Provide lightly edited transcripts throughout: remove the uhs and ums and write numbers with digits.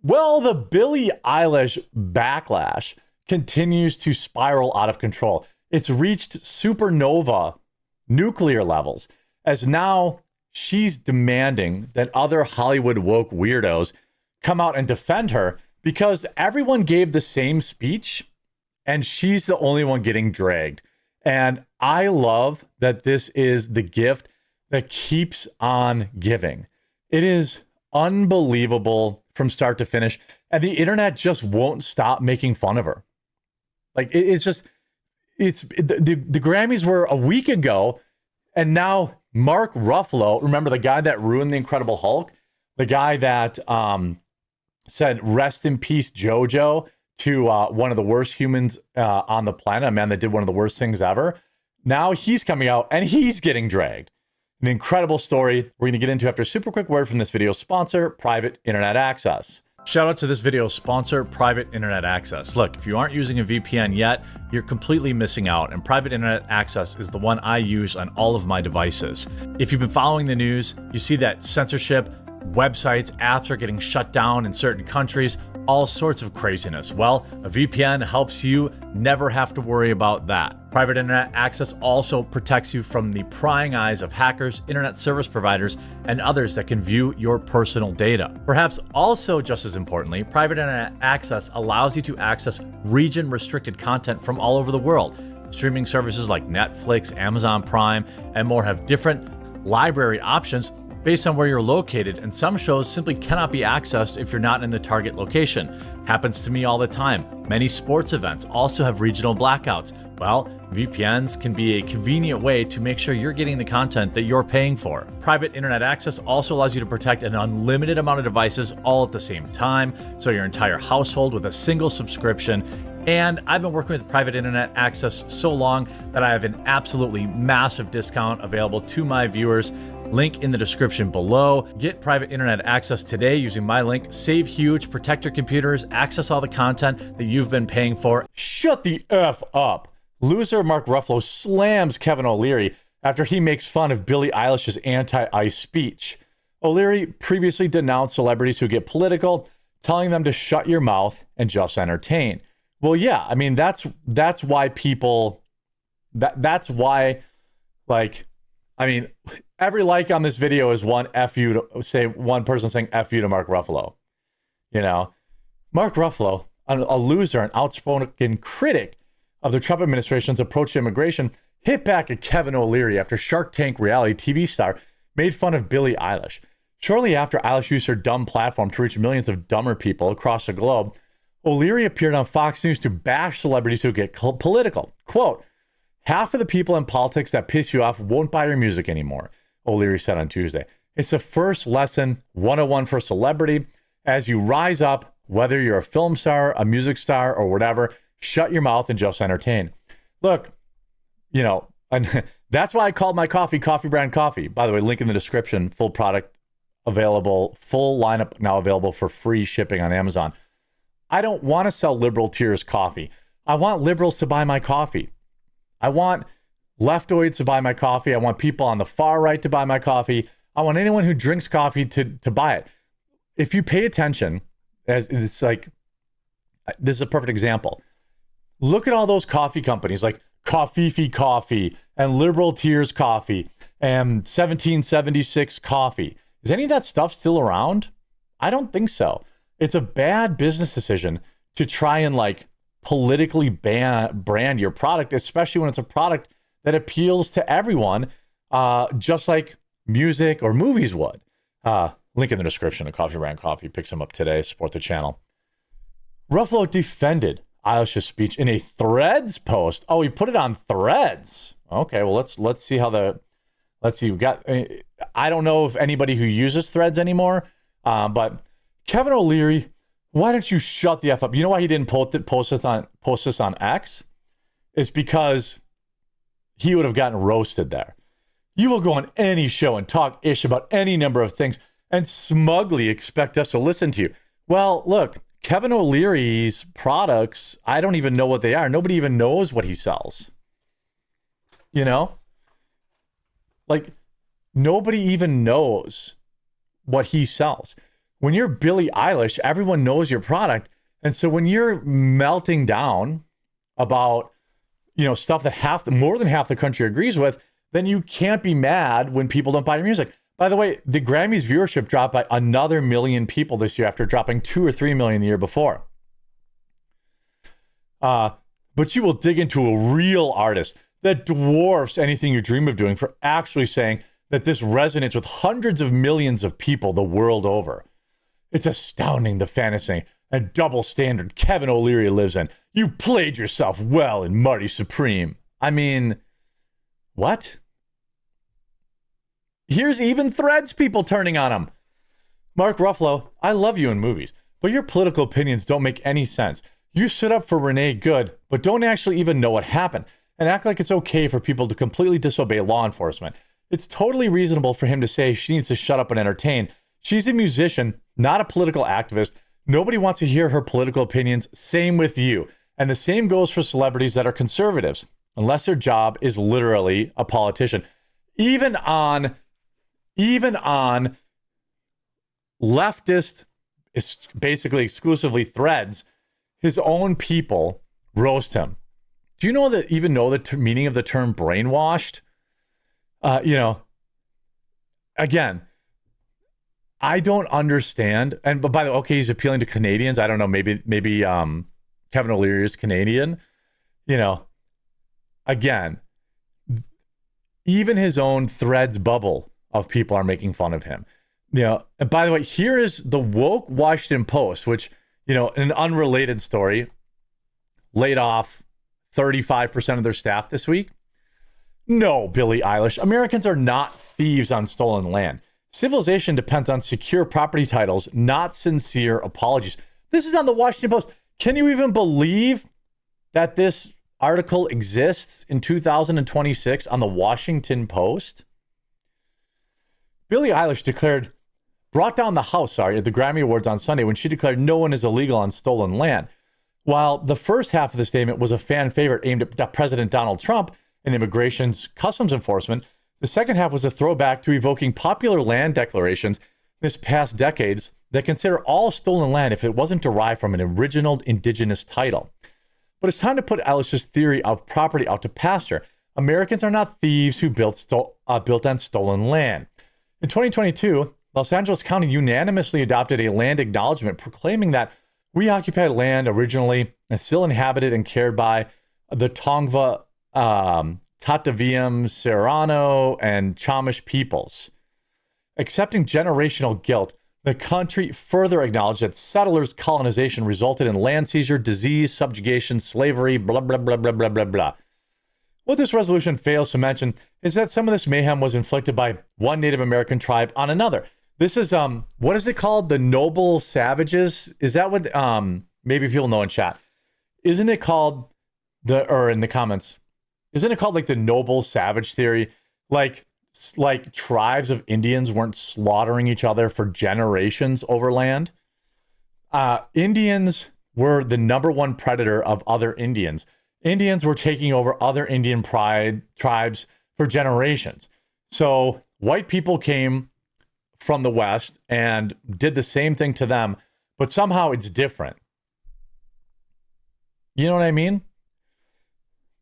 Well, the Billie Eilish backlash continues to spiral out of control. It's reached supernova nuclear levels, as now she's demanding that other Hollywood woke weirdos come out and defend her because everyone gave the same speech and she's the only one getting dragged. And I love that this is the gift that keeps on giving. It is unbelievable from start to finish, and the internet just won't stop making fun of her. Like the Grammys were a week ago, and now Mark Ruffalo, remember the guy that ruined the Incredible Hulk, the guy that said "Rest in peace, JoJo" to one of the worst humans on the planet, a man that did one of the worst things ever. Now he's coming out and he's getting dragged. An incredible story we're going to get into after a super quick word from this video's sponsor, Private Internet Access. Shout out to this video's sponsor, Private Internet Access. Look, if you aren't using a VPN yet, you're completely missing out, and Private Internet Access is the one I use on all of my devices. If you've been following the news, you see that censorship, websites, apps are getting shut down in certain countries, all sorts of craziness. Well, a VPN helps you never have to worry about that. Private Internet Access also protects you from the prying eyes of hackers, internet service providers, and others that can view your personal data. Perhaps also just as importantly, Private Internet Access allows you to access region-restricted content from all over the world. Streaming services like Netflix, Amazon Prime, and more have different library options based on where you're located, and some shows simply cannot be accessed if you're not in the target location. Happens to me all the time. Many sports events also have regional blackouts. Well, VPNs can be a convenient way to make sure you're getting the content that you're paying for. Private Internet Access also allows you to protect an unlimited amount of devices all at the same time, so your entire household with a single subscription. And I've been working with Private Internet Access so long that I have an absolutely massive discount available to my viewers. Link in the description below. Get Private Internet Access today using my link. Save huge, protect your computers, access all the content that you've been paying for. Shut the F up. Loser Mark Ruffalo slams Kevin O'Leary after he makes fun of Billie Eilish's anti-ICE speech. O'Leary previously denounced celebrities who get political, telling them to shut your mouth and just entertain. Well, yeah, I mean, that's why people, that's why, like, I mean, every like on this video is one F you to say, one person saying F you to Mark Ruffalo. You know, Mark Ruffalo, a loser, an outspoken critic of the Trump administration's approach to immigration, hit back at Kevin O'Leary after Shark Tank reality TV star made fun of Billie Eilish. Shortly after Eilish used her dumb platform to reach millions of dumber people across the globe, O'Leary appeared on Fox News to bash celebrities who get political. Quote, "Half of the people in politics that piss you off won't buy your music anymore," O'Leary said on Tuesday. "It's the first lesson 101 for celebrity. As you rise up, whether you're a film star, a music star, or whatever, shut your mouth and just entertain." Look, you know, and that's why I called my coffee Coffee Brand Coffee. By the way, link in the description, full product available, full lineup now available for free shipping on Amazon. I don't want to sell liberal tiers coffee. I want liberals to buy my coffee. I want leftoids to buy my coffee. I want people on the far right to buy my coffee. I want anyone who drinks coffee to buy it. If you pay attention, as it's like, this is a perfect example. Look at all those coffee companies like Coffee Coffee and Liberal Tears Coffee and 1776 Coffee. Is any of that stuff still around? I don't think so. It's a bad business decision to try and like politically brand your product, especially when it's a product that appeals to everyone, just like music or movies would. Link in the description of Coffee Brand Coffee. Pick some up today. Support the channel. Ruffalo defended Eilish's speech in a Threads post. Oh, he put it on Threads. Okay, well let's see how let's see. We got. I don't know if anybody who uses Threads anymore, but Kevin O'Leary, why don't you shut the F up? You know why he didn't post this on X? It's because he would have gotten roasted there. You will go on any show and talk ish about any number of things and smugly expect us to listen to you. Well, look, Kevin O'Leary's products, I don't even know what they are. Nobody even knows what he sells. You know? Like, nobody even knows what he sells. When you're Billie Eilish, everyone knows your product. And so when you're melting down about, stuff that more than half the country agrees with, then you can't be mad when people don't buy your music. By the way, the Grammys viewership dropped by another million people this year after dropping 2 or 3 million the year before. But you will dig into a real artist that dwarfs anything you dream of doing for actually saying that this resonates with hundreds of millions of people the world over. It's astounding the fantasy and double standard Kevin O'Leary lives in. You played yourself well in Marty Supreme. I mean, what? Here's even Threads people turning on him. Mark Ruffalo, I love you in movies, but your political opinions don't make any sense. You stood up for Renee Good, but don't actually even know what happened, and act like it's okay for people to completely disobey law enforcement. It's totally reasonable for him to say she needs to shut up and entertain. She's a musician, not a political activist. Nobody wants to hear her political opinions. Same with you. And the same goes for celebrities that are conservatives, unless their job is literally a politician. Even on leftist, basically exclusively Threads, his own people roast him. Do you know the meaning of the term brainwashed? Again, I don't understand. And but by the way, okay, he's appealing to Canadians. I don't know. Maybe Kevin O'Leary is Canadian. Again, even his own Threads bubble of people are making fun of him. And by the way, here is the woke Washington Post, which, in an unrelated story, laid off 35% of their staff this week. No, Billie Eilish, Americans are not thieves on stolen land. Civilization depends on secure property titles, not sincere apologies. This is on the Washington Post. Can you even believe that this article exists in 2026 on the Washington Post? Billie Eilish brought down the House, at the Grammy Awards on Sunday when she declared no one is illegal on stolen land. While the first half of the statement was a fan favorite aimed at President Donald Trump and immigration's customs enforcement, the second half was a throwback to evoking popular land declarations this past decades that consider all stolen land if it wasn't derived from an original indigenous title. But it's time to put Eilish's theory of property out to pasture. Americans are not thieves who built on stolen land. In 2022, Los Angeles County unanimously adopted a land acknowledgement proclaiming that we occupied land originally and still inhabited and cared by the Tongva, Tataviam, Serrano, and Chumash peoples. Accepting generational guilt, the country further acknowledged that settlers' colonization resulted in land seizure, disease, subjugation, slavery, blah, blah, blah, blah, blah, blah, blah. What this resolution fails to mention is that some of this mayhem was inflicted by one Native American tribe on another. This is, what is it called? The Noble Savages? Is that what, maybe people know in chat. Isn't it called or in the comments, isn't it called like the Noble Savage theory? Like tribes of Indians weren't slaughtering each other for generations over land. Indians were the number one predator of other Indians. Indians were taking over other Indian tribes for generations. So white people came from the West and did the same thing to them, but somehow it's different. You know what I mean?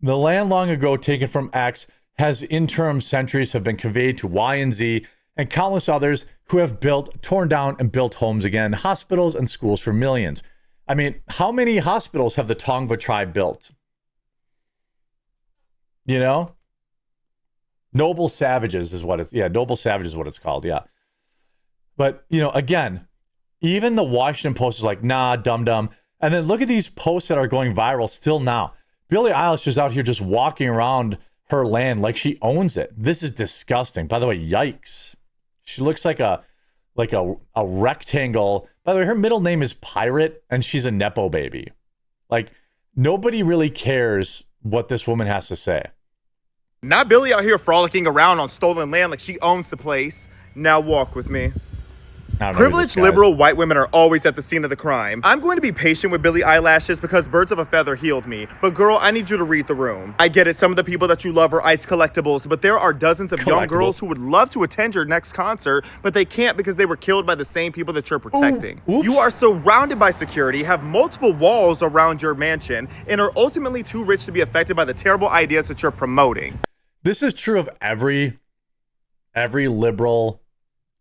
The land long ago taken from X has interim centuries have been conveyed to Y and Z and countless others who have torn down and built homes again, hospitals and schools for millions. I mean, how many hospitals have the Tongva tribe built? Noble Savages is what Noble Savages is what it's called, yeah. But, again, even the Washington Post is like, nah, dum-dum. And then look at these posts that are going viral still now. Billie Eilish is out here just walking around her land like she owns it. This is disgusting. By the way, yikes. She looks like a rectangle. By the way, her middle name is Pirate, and she's a Nepo baby. Like, nobody really cares what this woman has to say. Not Billie out here frolicking around on stolen land like she owns the place. Now walk with me. I don't know who this Privileged guy is. liberal white women are always at the scene of the crime. I'm going to be patient with Billie Eilish just because birds of a feather healed me. But girl, I need you to read the room. I get it, some of the people that you love are ICE collectibles, but there are dozens of young girls who would love to attend your next concert, but they can't because they were killed by the same people that you're protecting. Oops. You are surrounded by security, have multiple walls around your mansion, and are ultimately too rich to be affected by the terrible ideas that you're promoting. This is true of every liberal,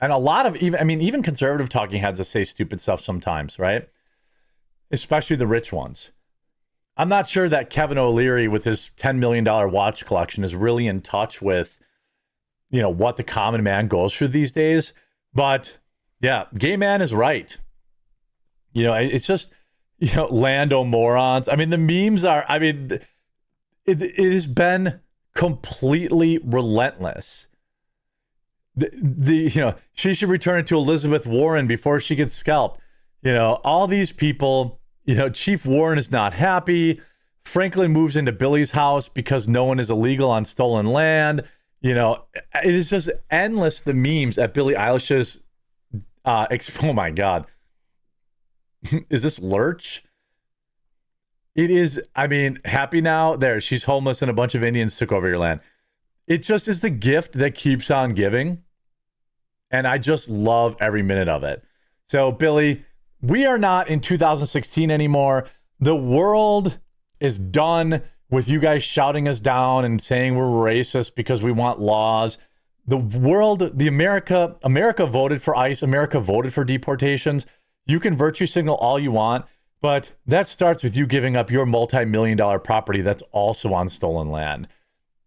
and a lot of even conservative talking heads that say stupid stuff sometimes, right? Especially the rich ones. I'm not sure that Kevin O'Leary with his $10 million watch collection is really in touch with, what the common man goes through these days. But yeah, gay man is right. It's just, Lando morons. I mean, the memes are, it has been completely relentless. She should return it to Elizabeth Warren before she gets scalped. All these people, Chief Warren is not happy. Franklin moves into Billie's house because no one is illegal on stolen land. It is just endless, the memes at Billie Eilish's oh my God. Is this Lurch? It is, happy now. There, she's homeless and a bunch of Indians took over your land. It just is the gift that keeps on giving. And I just love every minute of it. So, Billie, we are not in 2016 anymore. The world is done with you guys shouting us down and saying we're racist because we want laws. The world, America voted for ICE. America voted for deportations. You can virtue signal all you want, but that starts with you giving up your multi-million-dollar property that's also on stolen land.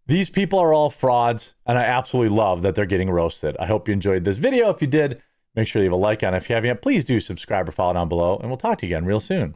These people are all frauds, and I absolutely love that they're getting roasted. I hope you enjoyed this video. If you did, make sure you leave a like on it. If you haven't yet, please do subscribe or follow down below, and we'll talk to you again real soon.